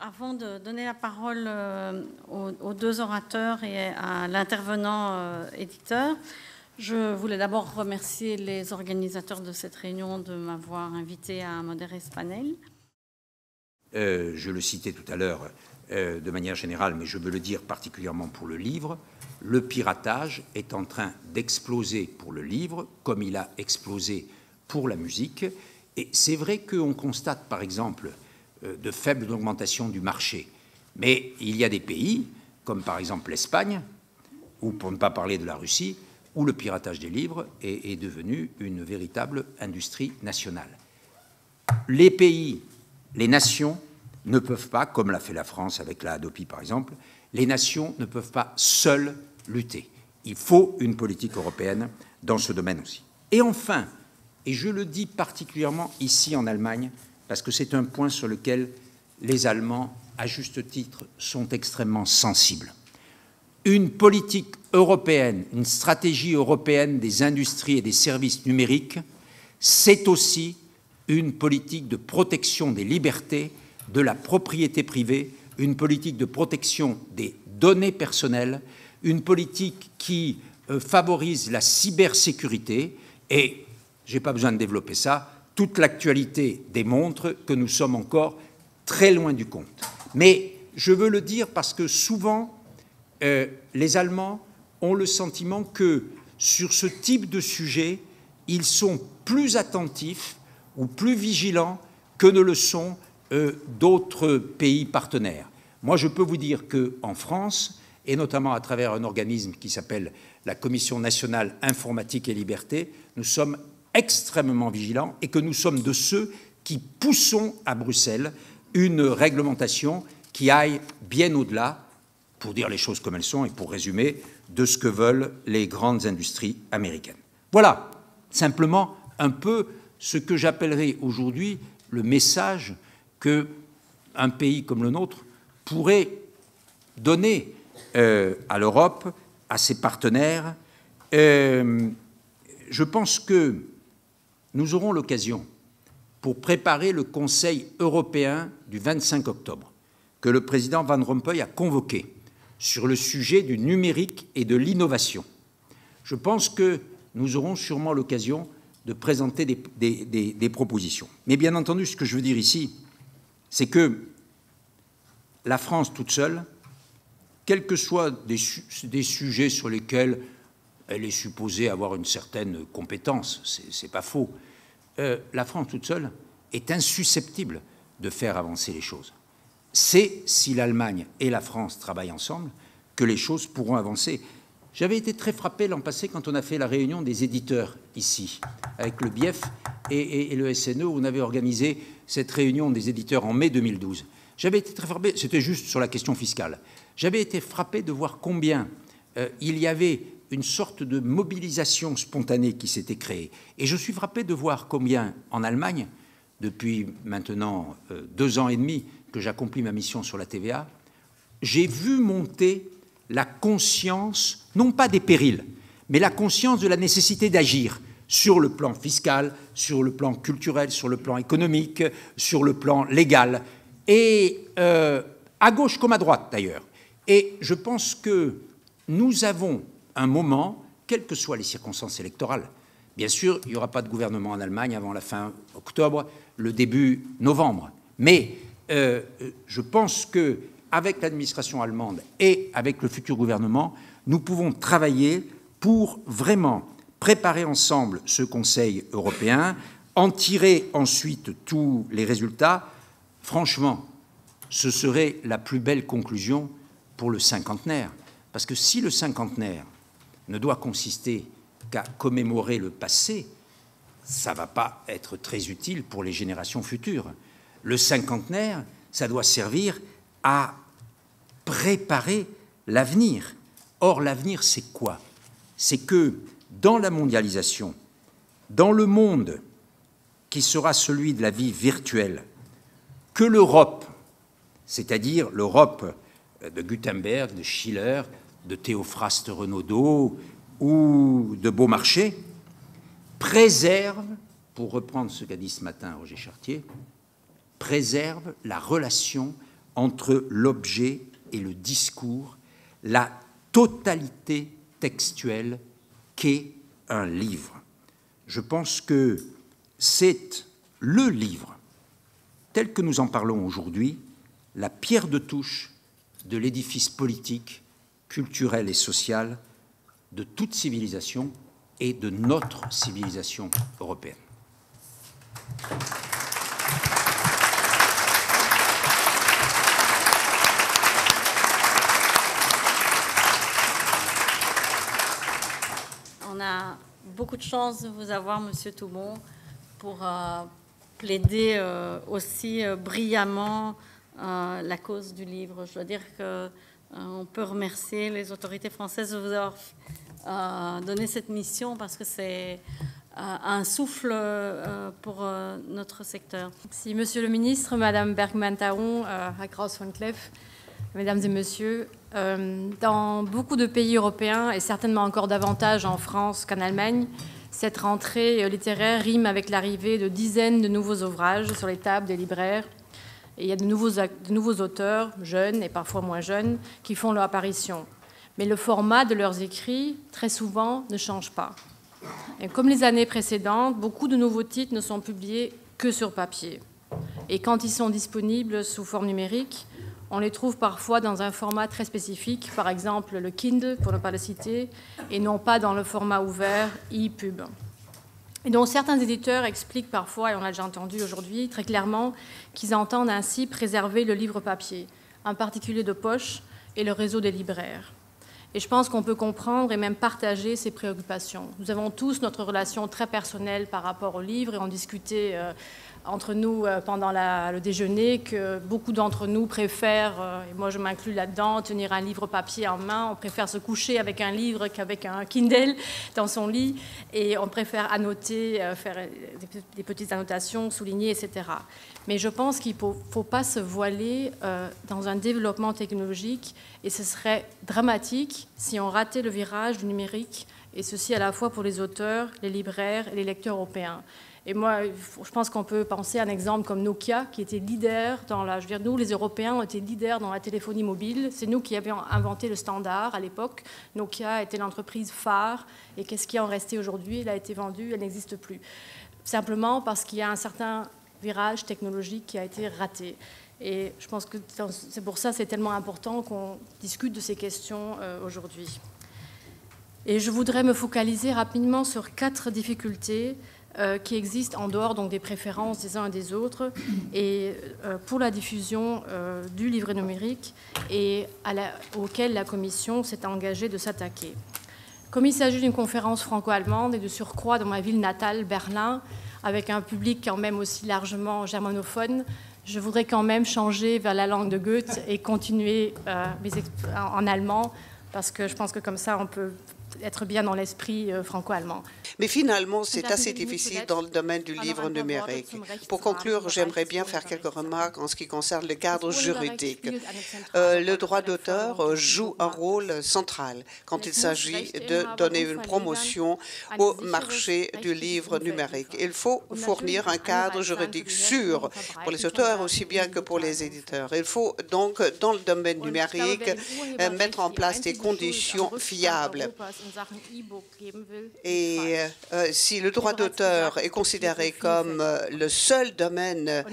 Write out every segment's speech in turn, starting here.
Avant de donner la parole aux deux orateurs et à l'intervenant éditeur, je voulais d'abord remercier les organisateurs de cette réunion de m'avoir invité à modérer ce panel. Je le citais tout à l'heure de manière générale, mais je veux le dire particulièrement pour le livre, le piratage est en train d'exploser pour le livre, comme il a explosé pour la musique. Et c'est vrai qu'on constate, par exemple, de faibles augmentations du marché. Mais il y a des pays, comme par exemple l'Espagne, ou pour ne pas parler de la Russie, où le piratage des livres est devenu une véritable industrie nationale. Les pays, les nations ne peuvent pas, comme l'a fait la France avec la Hadopi par exemple, les nations ne peuvent pas seules lutter. Il faut une politique européenne dans ce domaine aussi. Et enfin, et je le dis particulièrement ici en Allemagne, parce que c'est un point sur lequel les Allemands, à juste titre, sont extrêmement sensibles. Une politique européenne, une stratégie européenne des industries et des services numériques, c'est aussi une politique de protection des libertés, de la propriété privée, une politique de protection des données personnelles, une politique qui favorise la cybersécurité. Et je n'ai pas besoin de développer ça. Toute l'actualité démontre que nous sommes encore très loin du compte. Mais je veux le dire parce que souvent, les Allemands ont le sentiment que sur ce type de sujet, ils sont plus attentifs ou plus vigilants que ne le sont d'autres pays partenaires. Moi, je peux vous dire qu'en France, et notamment à travers un organisme qui s'appelle la Commission nationale informatique et liberté, nous sommes extrêmement vigilants et que nous sommes de ceux qui poussons à Bruxelles une réglementation qui aille bien au-delà, pour dire les choses comme elles sont et pour résumer, de ce que veulent les grandes industries américaines. Voilà, simplement un peu ce que j'appellerais aujourd'hui le message qu'un pays comme le nôtre pourrait donner à l'Europe, à ses partenaires. Je pense que nous aurons l'occasion, pour préparer le Conseil européen du 25 octobre, que le président Van Rompuy a convoqué sur le sujet du numérique et de l'innovation. Je pense que nous aurons sûrement l'occasion de présenter des propositions. Mais bien entendu, ce que je veux dire ici, c'est que la France toute seule, quels que soient des sujets sur lesquels elle est supposée avoir une certaine compétence, c'est pas faux, la France toute seule est insusceptible de faire avancer les choses. C'est si l'Allemagne et la France travaillent ensemble que les choses pourront avancer. J'avais été très frappé l'an passé quand on a fait la réunion des éditeurs ici, avec le BIEF et le SNE, où on avait organisé cette réunion des éditeurs en mai 2012. J'avais été très frappé, c'était juste sur la question fiscale, j'avais été frappé de voir combien il y avait une sorte de mobilisation spontanée qui s'était créée. Et je suis frappé de voir combien, en Allemagne, depuis maintenant 2 ans et demi que j'accomplis ma mission sur la TVA, j'ai vu monter la conscience, non pas des périls, mais la conscience de la nécessité d'agir sur le plan fiscal, sur le plan culturel, sur le plan économique, sur le plan légal, et à gauche comme à droite d'ailleurs. Et je pense que nous avons un moment, quelles que soient les circonstances électorales, bien sûr, il n'y aura pas de gouvernement en Allemagne avant la fin octobre, le début novembre, mais je pense qu'avec l'administration allemande et avec le futur gouvernement, nous pouvons travailler pour vraiment préparer ensemble ce Conseil européen, en tirer ensuite tous les résultats. Franchement, ce serait la plus belle conclusion pour le cinquantenaire. Parce que si le cinquantenaire ne doit consister qu'à commémorer le passé, ça ne va pas être très utile pour les générations futures. Le cinquantenaire, ça doit servir à préparer l'avenir. Or, l'avenir, c'est quoi? C'est que dans la mondialisation, dans le monde qui sera celui de la vie virtuelle, que l'Europe, c'est-à-dire l'Europe de Gutenberg, de Schiller, de Théophraste Renaudot ou de Beaumarchais, préserve, pour reprendre ce qu'a dit ce matin Roger Chartier, préserve la relation entre l'objet et le discours, la totalité textuelle qu'est un livre. Je pense que c'est le livre, tel que nous en parlons aujourd'hui, la pierre de touche de l'édifice politique, culturel et social de toute civilisation et de notre civilisation européenne. On a beaucoup de chance de vous avoir, Monsieur Toubon, pour plaider aussi brillamment la cause du livre. Je dois dire qu'on peut remercier les autorités françaises de vous avoir donné cette mission parce que c'est un souffle pour notre secteur. Merci, Monsieur le Ministre, Madame Bergmann-Taon, Hagraus von Cleef, Mesdames et Messieurs. Dans beaucoup de pays européens, et certainement encore davantage en France qu'en Allemagne, cette rentrée littéraire rime avec l'arrivée de dizaines de nouveaux ouvrages sur les tables des libraires. Et il y a de nouveaux auteurs, jeunes et parfois moins jeunes, qui font leur apparition. Mais le format de leurs écrits, très souvent, ne change pas. Et comme les années précédentes, beaucoup de nouveaux titres ne sont publiés que sur papier. Et quand ils sont disponibles sous forme numérique, on les trouve parfois dans un format très spécifique, par exemple le Kindle, pour ne pas le citer, et non pas dans le format ouvert e-pub. Et donc certains éditeurs expliquent parfois, et on l'a déjà entendu aujourd'hui, très clairement, qu'ils entendent ainsi préserver le livre papier, en particulier de poche, et le réseau des libraires. Et je pense qu'on peut comprendre et même partager ces préoccupations. Nous avons tous notre relation très personnelle par rapport au livre, et on discutait entre nous pendant le déjeuner que beaucoup d'entre nous préfèrent, et moi je m'inclus là-dedans, tenir un livre papier en main. On préfère se coucher avec un livre qu'avec un Kindle dans son lit, et on préfère annoter, faire des petites annotations, souligner, etc. Mais je pense qu'il ne faut pas se voiler dans un développement technologique, et ce serait dramatique si on ratait le virage du numérique, et ceci à la fois pour les auteurs, les libraires et les lecteurs européens. Et moi, je pense qu'on peut penser à un exemple comme Nokia, qui était leader dans la... Je veux dire, nous, les Européens, on était leaders dans la téléphonie mobile. C'est nous qui avions inventé le standard à l'époque. Nokia était l'entreprise phare. Et qu'est-ce qui en restait aujourd'hui? Elle a été vendue, elle n'existe plus. Simplement parce qu'il y a un certain virage technologique qui a été raté. Et je pense que c'est pour ça que c'est tellement important qu'on discute de ces questions aujourd'hui. Et je voudrais me focaliser rapidement sur 4 difficultés qui existent en dehors donc, des préférences des uns et des autres, et pour la diffusion du livret numérique et auquel la Commission s'est engagée de s'attaquer. Comme il s'agit d'une conférence franco-allemande et de surcroît dans ma ville natale, Berlin, avec un public quand même aussi largement germanophone, je voudrais quand même changer vers la langue de Goethe et continuer en allemand, parce que je pense que comme ça on peut être bien dans l'esprit franco-allemand. Mais finalement, c'est assez difficile dans le domaine du livre numérique. Pour conclure, j'aimerais bien faire quelques remarques en ce qui concerne le cadre juridique. Le droit d'auteur joue un rôle central quand il s'agit de donner une promotion au marché du livre numérique. Il faut fournir un cadre juridique sûr pour les auteurs aussi bien que pour les éditeurs. Il faut donc, dans le domaine numérique, mettre en place des conditions fiables. Et si le droit d'auteur est considéré comme le seul domaine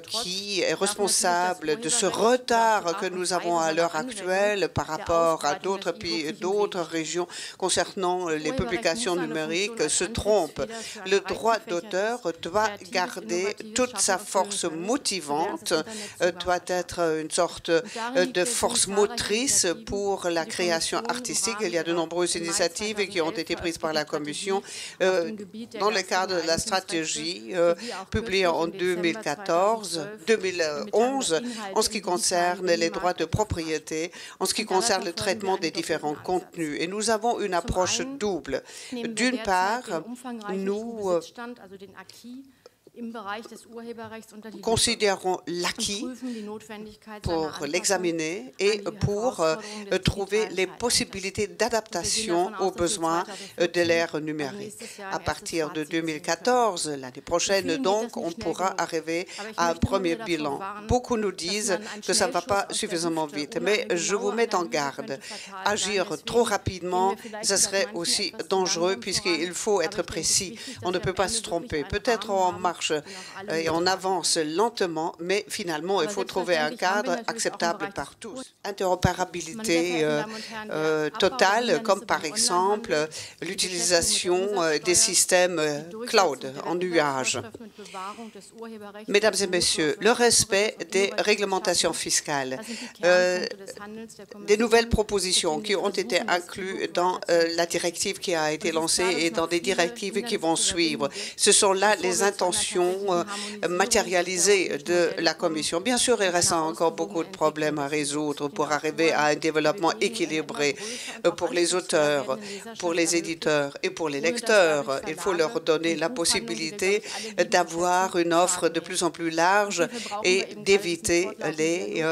qui est responsable de ce retard que nous avons à l'heure actuelle par rapport à d'autres pays, d'autres régions concernant les publications numériques, se trompe. Le droit d'auteur doit garder toute sa force motivante, doit être une sorte de force motrice pour la création artistique. Il y a de nombreuses initiatives qui ont été prises par la Commission dans le cadre de la stratégie publiée en 2011 en ce qui concerne les droits de propriété, en ce qui concerne le traitement des différents contenus. Et nous avons une approche double. D'une part, nous considérons l'acquis pour l'examiner et pour trouver les possibilités d'adaptation aux besoins de l'ère numérique. À partir de 2014, l'année prochaine, donc, on pourra arriver à un premier bilan. Beaucoup nous disent que ça ne va pas suffisamment vite, mais je vous mets en garde. Agir trop rapidement, ça serait aussi dangereux puisqu'il faut être précis. On ne peut pas se tromper. Peut-être on marche et on avance lentement, mais finalement, il faut trouver un cadre acceptable par tous. Interopérabilité totale, comme par exemple l'utilisation des systèmes cloud en nuage. Mesdames et messieurs, le respect des réglementations fiscales, des nouvelles propositions qui ont été incluses dans la directive qui a été lancée et dans des directives qui vont suivre. Ce sont là les intentions matérialisées de la Commission. Bien sûr, il reste encore beaucoup de problèmes à résoudre pour arriver à un développement équilibré pour les auteurs, pour les éditeurs et pour les lecteurs. Il faut leur donner la possibilité d'avoir une offre de plus en plus large et d'éviter les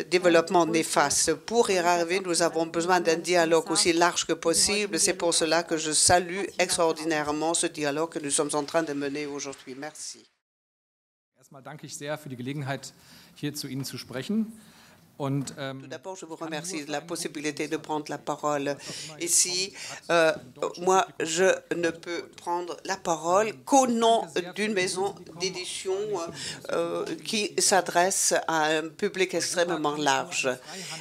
développements néfastes. Pour y arriver, nous avons besoin d'un dialogue aussi large que possible. C'est pour cela que je salue extraordinairement ce dialogue que nous sommes en train de mener aujourd'hui. Merci. Erstmal danke ich sehr für die Gelegenheit, hier zu Ihnen zu sprechen. Tout d'abord, je vous remercie de la possibilité de prendre la parole ici. Moi, je ne peux prendre la parole qu'au nom d'une maison d'édition qui s'adresse à un public extrêmement large.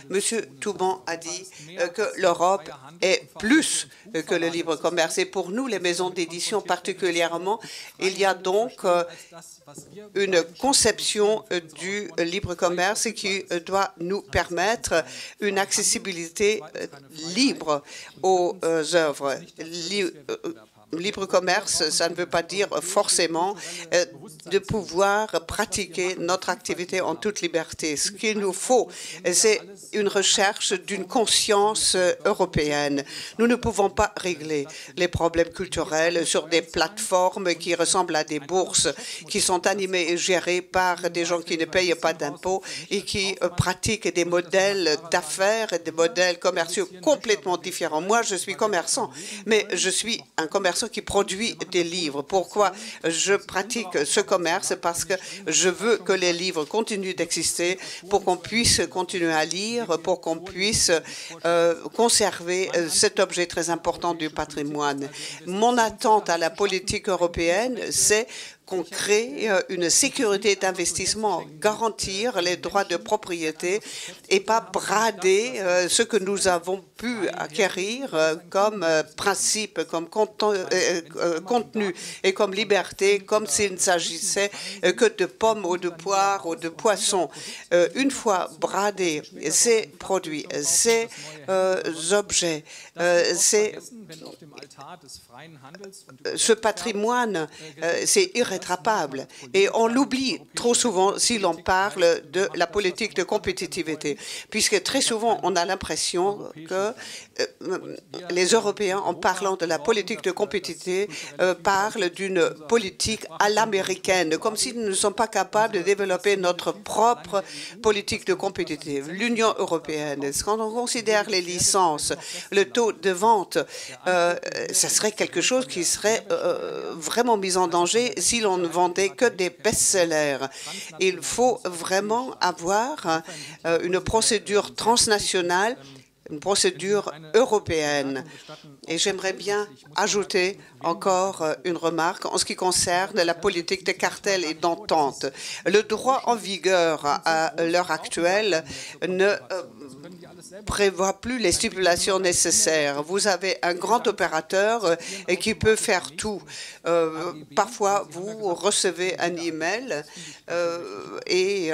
Monsieur Toubon a dit que l'Europe est plus que le libre commerce. Et pour nous, les maisons d'édition particulièrement, il y a donc une conception du libre commerce qui doit nous permettre une accessibilité libre aux œuvres. Libre commerce, ça ne veut pas dire forcément de pouvoir pratiquer notre activité en toute liberté. Ce qu'il nous faut, c'est une recherche d'une conscience européenne. Nous ne pouvons pas régler les problèmes culturels sur des plateformes qui ressemblent à des bourses, qui sont animées et gérées par des gens qui ne payent pas d'impôts et qui pratiquent des modèles d'affaires et des modèles commerciaux complètement différents. Moi, je suis commerçant, mais je suis un commerçant qui produit des livres. Pourquoi je pratique ce commerce? Parce que je veux que les livres continuent d'exister pour qu'on puisse continuer à lire, pour qu'on puisse conserver cet objet très important du patrimoine. Mon attente à la politique européenne, c'est qu'on crée une sécurité d'investissement, garantir les droits de propriété et pas brader ce que nous avons pu acquérir comme principe, comme contenu et comme liberté, comme s'il ne s'agissait que de pommes ou de poires ou de poissons. Une fois bradés, ces produits, ces objets, ce patrimoine, c'est irrétractable. Et on l'oublie trop souvent si l'on parle de la politique de compétitivité, puisque très souvent on a l'impression que les Européens, en parlant de la politique de compétitivité, parlent d'une politique à l'américaine, comme si nous ne sommes pas capables de développer notre propre politique de compétitivité. L'Union européenne, quand on considère les licences, le taux de vente, ça serait quelque chose qui serait vraiment mis en danger si l'on ne vendait que des best-sellers. Il faut vraiment avoir une procédure transnationale, une procédure européenne. Et j'aimerais bien ajouter encore une remarque en ce qui concerne la politique de cartel et d'entente. Le droit en vigueur à l'heure actuelle ne prévoit plus les stipulations nécessaires. Vous avez un grand opérateur qui peut faire tout. Parfois, vous recevez un email et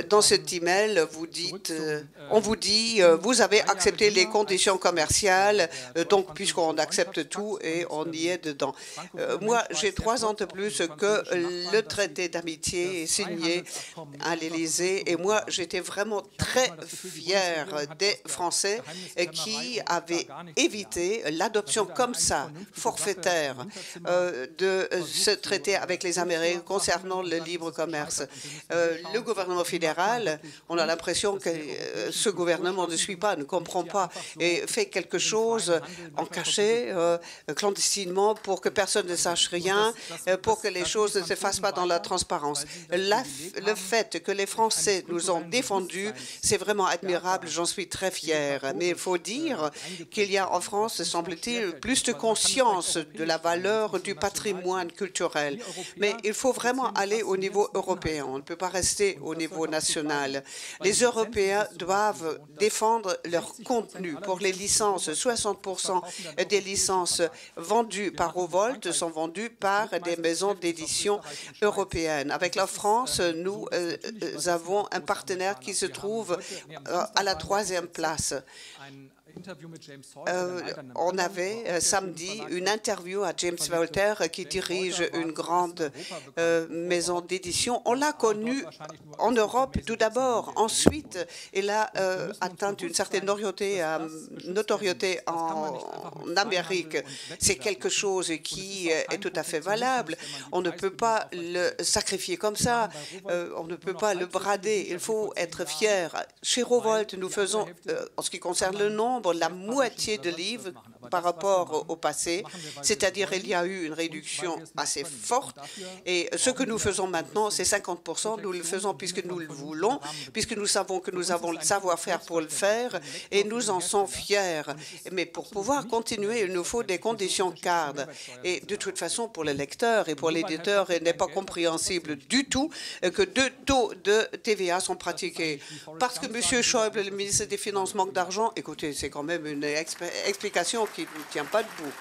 dans cet email, on vous dit vous avez accepté les conditions commerciales, donc puisqu'on accepte tout et on y est dedans. Moi, j'ai 3 ans de plus que le traité d'amitié est signé à l'Élysée et moi, j'étais vraiment très fière des Français qui avaient évité l'adoption comme ça, forfaitaire, de ce traité avec les Américains concernant le libre commerce. Le gouvernement fédéral, on a l'impression que ce gouvernement ne suit pas, ne comprend pas et fait quelque chose en cachet, clandestinement, pour que personne ne sache rien, pour que les choses ne se fassent pas dans la transparence. Le fait que les Français nous ont défendus, c'est vraiment admirable, j'en suis très fière. Mais il faut dire qu'il y a en France, semble-t-il, plus de conscience de la valeur du patrimoine culturel. Mais il faut vraiment aller au niveau européen. On ne peut pas rester au niveau national. Les Européens doivent défendre leur contenu. Pour les licences, 60% des licences vendues par Ovolt sont vendues par des maisons d'édition européennes. Avec la France, nous avons un partenaire qui se trouve à la 3e place. On avait samedi une interview à James Voltaire qui dirige une grande maison d'édition. On l'a connu en Europe tout d'abord. Ensuite, il a atteint une certaine notoriété en Amérique. C'est quelque chose qui est tout à fait valable. On ne peut pas le sacrifier comme ça. On ne peut pas le brader. Il faut être fier. Chez Rowohlt, nous faisons, en ce qui concerne le nombre, la moitié de livres par rapport au passé, c'est-à-dire il y a eu une réduction assez forte et ce que nous faisons maintenant, c'est 50%. Nous le faisons puisque nous le voulons, puisque nous savons que nous avons le savoir-faire pour le faire et nous en sommes fiers. Mais pour pouvoir continuer, il nous faut des conditions cadres. Et de toute façon, pour le lecteur et pour l'éditeur, il n'est pas compréhensible du tout que 2 taux de TVA sont pratiqués. Parce que M. Schäuble, le ministre des Finances, manque d'argent, écoutez, c'est quand même une explication qui ne tient pas debout.